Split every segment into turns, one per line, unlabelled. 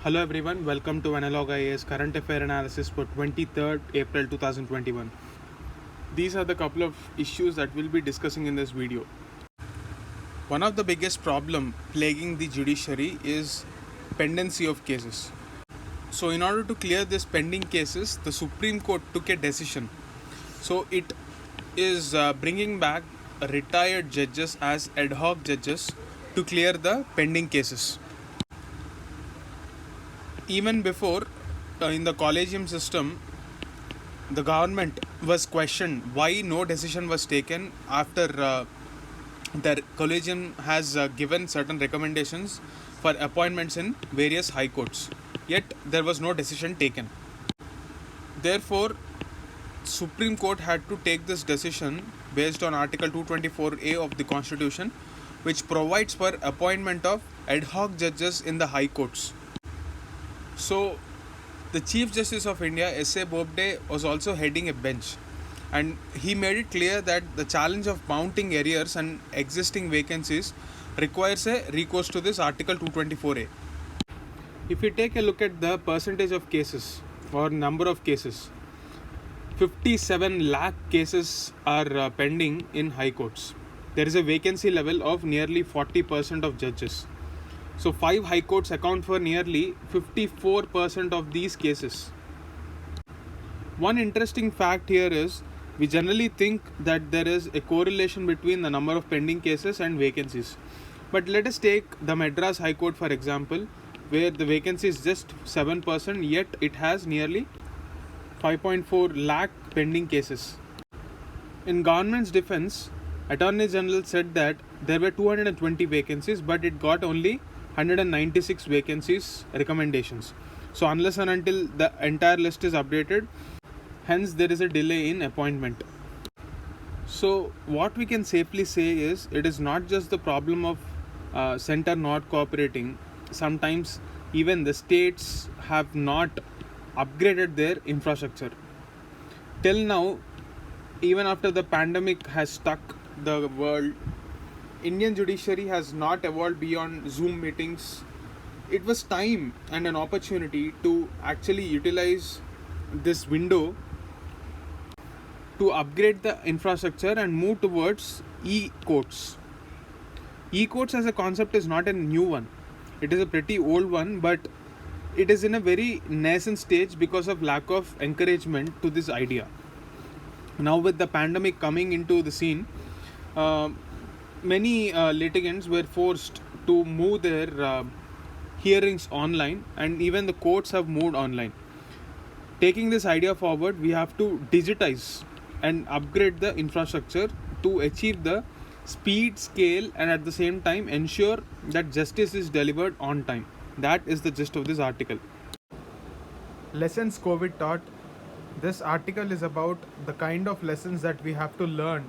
Hello everyone, welcome to Analog IAS Current Affair Analysis for 23rd April 2021. These are the couple of issues that we'll be discussing in this video. One of the biggest problem plaguing the judiciary is pendency of cases. So in order to clear this pending cases, the Supreme Court took a decision. So it is bringing back retired judges as ad hoc judges to clear the pending cases. Even before, in the collegium system, the government was questioned why no decision was taken after the collegium has given certain recommendations for appointments in various high courts. Yet there was no decision taken. Therefore, Supreme Court had to take this decision based on Article 224A of the Constitution, which provides for appointment of ad hoc judges in the high courts. So, the Chief Justice of India, S.A. Bobde, was also heading a bench, and he made it clear that the challenge of mounting arrears and existing vacancies requires a recourse to this Article 224A. If we take a look at the percentage of cases or number of cases, 57 lakh cases are pending in high courts. There is a vacancy level of nearly 40% of judges. So 5 high courts account for nearly 54% of these cases. One interesting fact here is we generally think that there is a correlation between the number of pending cases and vacancies. But let us take the Madras High Court for example, where the vacancy is just 7%, yet it has nearly 5.4 lakh pending cases. In government's defense, Attorney General said that there were 220 vacancies, but it got only 196 vacancies recommendations. So unless and until the entire list is updated, hence there is a delay in appointment. So what we can safely say is it is not just the problem of center not cooperating. Sometimes even the states have not upgraded their infrastructure. Till now, even after the pandemic has stuck the world, Indian judiciary has not evolved beyond Zoom meetings. It was time and an opportunity to actually utilize this window to upgrade the infrastructure and move towards e-courts. E-courts as a concept is not a new one. It is a pretty old one, but it is in a very nascent stage because of lack of encouragement to this idea. Now with the pandemic coming into the scene, many litigants were forced to move their hearings online, and even the courts have moved online. Taking this idea forward, we have to digitize and upgrade the infrastructure to achieve the speed, scale, and at the same time ensure that justice is delivered on time. That is the gist of this article. Lessons COVID taught. This article is about the kind of lessons that we have to learn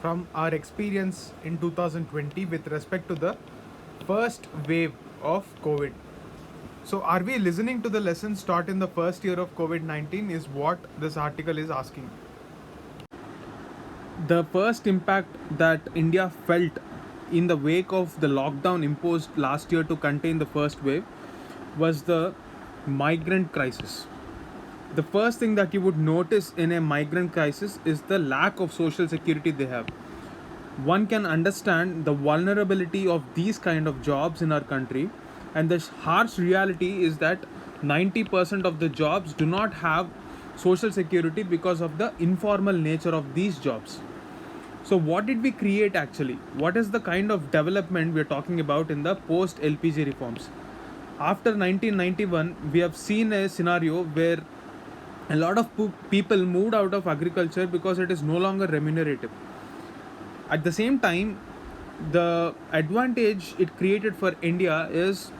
from our experience in 2020 with respect to the first wave of COVID. So are we listening to the lessons taught in the first year of COVID-19 is what this article is asking. The first impact that India felt in the wake of the lockdown imposed last year to contain the first wave was the migrant crisis. The first thing that you would notice in a migrant crisis is the lack of social security they have. One can understand the vulnerability of these kind of jobs in our country, and the harsh reality is that 90% of the jobs do not have social security because of the informal nature of these jobs. So what did we create actually? What is the kind of development we are talking about in the post LPG reforms? After 1991, we have seen a scenario where a lot of people moved out of agriculture because it is no longer remunerative. At the same time, the advantage it created for India is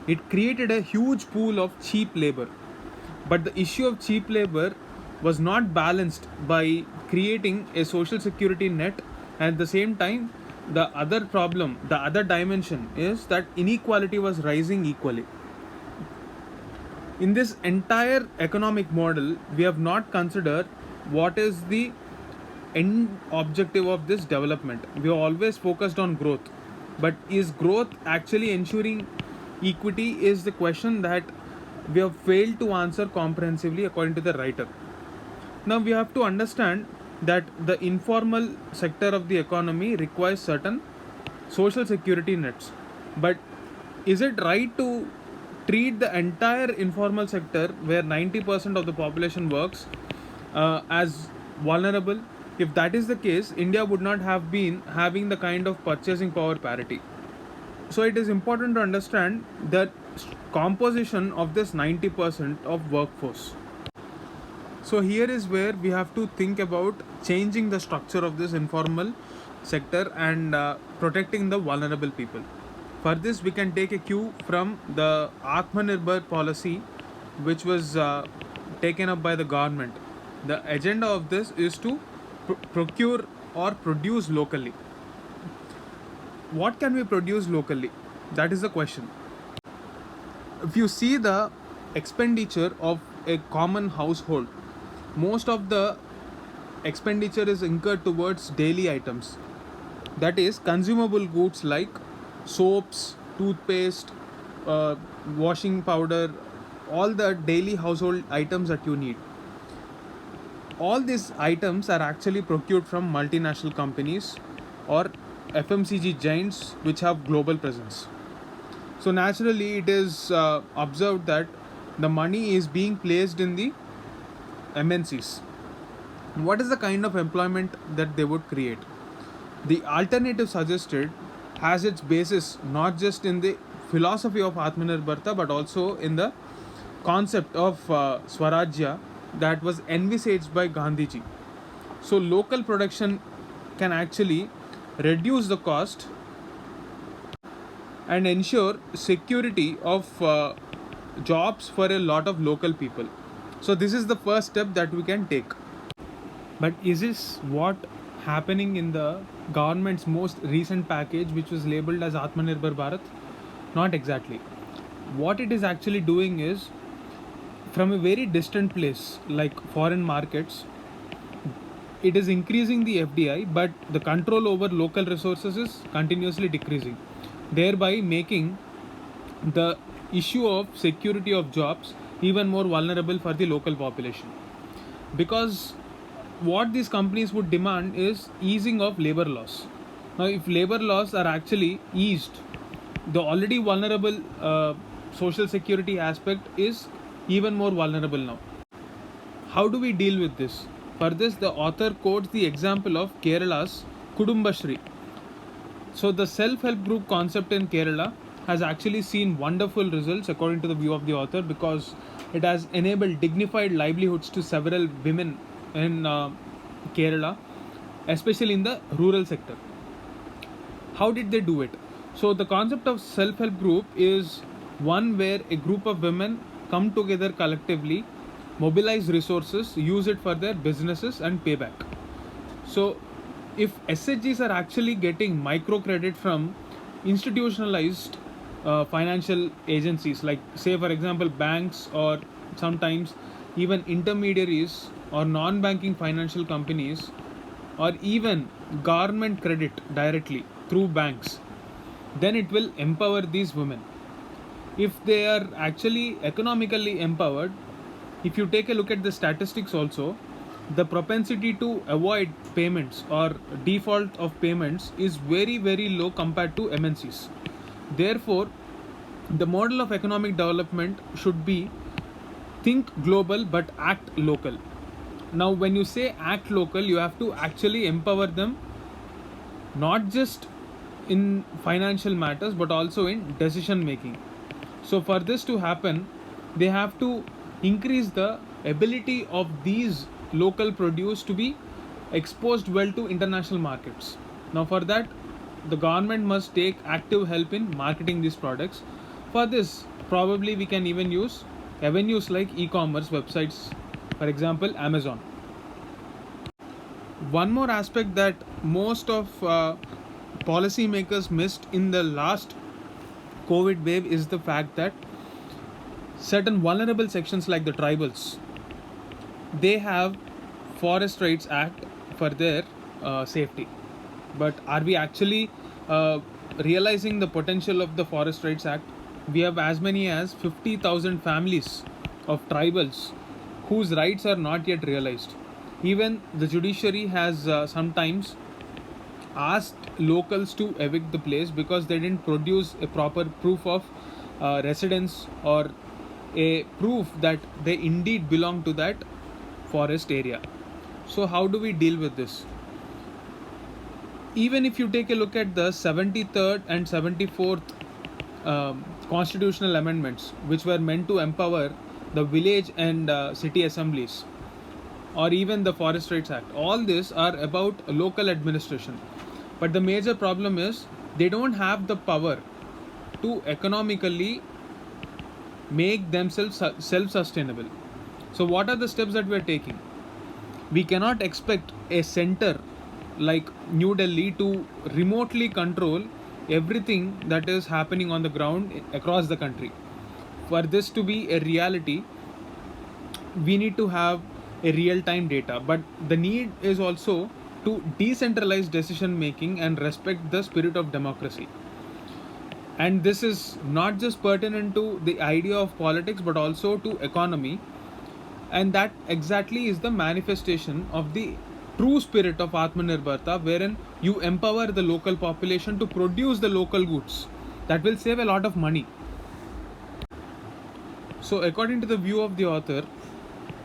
it created a huge pool of cheap labor. But the issue of cheap labor was not balanced by creating a social security net, and at the same time, the other problem, the other dimension is that inequality was rising equally. In this entire economic model, we have not considered what is the end objective of this development. We are always focused on growth, but is growth actually ensuring equity is the question that we have failed to answer comprehensively according to the writer. Now we have to understand that the informal sector of the economy requires certain social security nets. But is it right to treat the entire informal sector where 90% of the population works as vulnerable? If that is the case, India would not have been having the kind of purchasing power parity. So it is important to understand that composition of this 90% of workforce. So here is where we have to think about changing the structure of this informal sector and protecting the vulnerable people. For this, we can take a cue from the Atmanirbhar policy, which was taken up by the government. The agenda of this is to procure or produce locally. What can we produce locally? That is the question. If you see the expenditure of a common household, most of the expenditure is incurred towards daily items, that is consumable goods like soaps, toothpaste, uh, washing powder, all the daily household items that you need. All these items are actually procured from multinational companies or FMCG giants which have global presence. So naturally, it is observed that the money is being placed in the MNCs. What is the kind of employment that they would create? The alternative suggested has its basis not just in the philosophy of Atmanirbharta but also in the concept of Swarajya that was envisaged by Gandhiji. So, local production can actually reduce the cost and ensure security of jobs for a lot of local people. So, this is the first step that we can take. But is this what happening in the government's most recent package, which was labeled as Atmanirbhar Bharat? Not exactly. What it is actually doing is, from a very distant place like foreign markets, it is increasing the FDI, but the control over local resources is continuously decreasing, thereby making the issue of security of jobs even more vulnerable for the local population. Because what these companies would demand is easing of labor laws. Now, if labor laws are actually eased, the already vulnerable social security aspect is even more vulnerable now. How do we deal with this? For this, the author quotes the example of Kerala's Kudumbashri. So, the self help group concept in Kerala has actually seen wonderful results according to the view of the author, because it has enabled dignified livelihoods to several women in Kerala, especially in the rural sector. How did they do it? So, the concept of self help group is one where a group of women come together collectively, mobilize resources, use it for their businesses, and pay back. So, if SHGs are actually getting microcredit from institutionalized financial agencies, like, say, for example, banks, or sometimes even intermediaries or non banking financial companies, or even government credit directly through banks, then it will empower these women. If they are actually economically empowered, if you take a look at the statistics also, the propensity to avoid payments or default of payments is very, very low compared to MNCs. Therefore, the model of economic development should be think global but act local. Now, when you say act local, you have to actually empower them, not just in financial matters but also in decision making. So, for this to happen, they have to increase the ability of these local produce to be exposed well to international markets. Now, for that, the government must take active help in marketing these products. For this, probably we can even use avenues like e-commerce websites, for example, Amazon. One more aspect that most of policymakers missed in the last COVID wave is the fact that certain vulnerable sections like the tribals, they have Forest Rights Act for their safety. But are we actually realizing the potential of the Forest Rights Act? we have as many as 50,000 families of tribals whose rights are not yet realized. Even the judiciary has sometimes asked locals to evict the place because they didn't produce a proper proof of residence or a proof that they indeed belong to that forest area. So, how do we deal with this? Even if you take a look at the 73rd and 74th constitutional amendments, which were meant to empower the village and city assemblies, or even the Forest Rights Act, all these are about local administration. But the major problem is they don't have the power to economically make themselves self sustainable. So, what are the steps that we are taking? We cannot expect a center like New Delhi to remotely control everything that is happening on the ground across the country. For this to be a reality, we need to have a real time data, but the need is also to decentralize decision making and respect the spirit of democracy. And this is not just pertinent to the idea of politics but also to economy, and that exactly is the manifestation of the true spirit of Atmanirbharta, wherein you empower the local population to produce the local goods that will save a lot of money. So, according to the view of the author,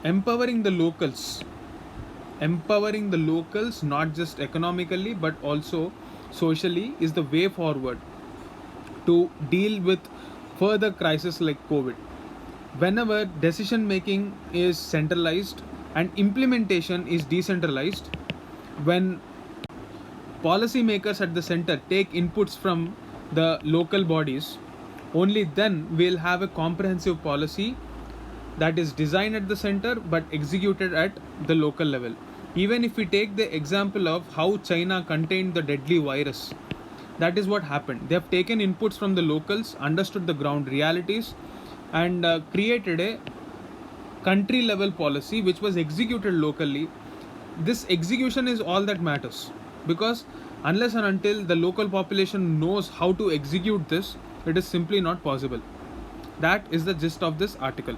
empowering the locals not just economically but also socially is the way forward to deal with further crises like COVID. Whenever decision making is centralized and implementation is decentralized, when policymakers at the center take inputs from the local bodies, only then we'll have a comprehensive policy that is designed at the center but executed at the local level. Even if we take the example of how China contained the deadly virus, that is what happened. They have taken inputs from the locals, understood the ground realities, and created a country level policy which was executed locally. This execution is all that matters, because unless and until the local population knows how to execute this, it is simply not possible. That is the gist of this article.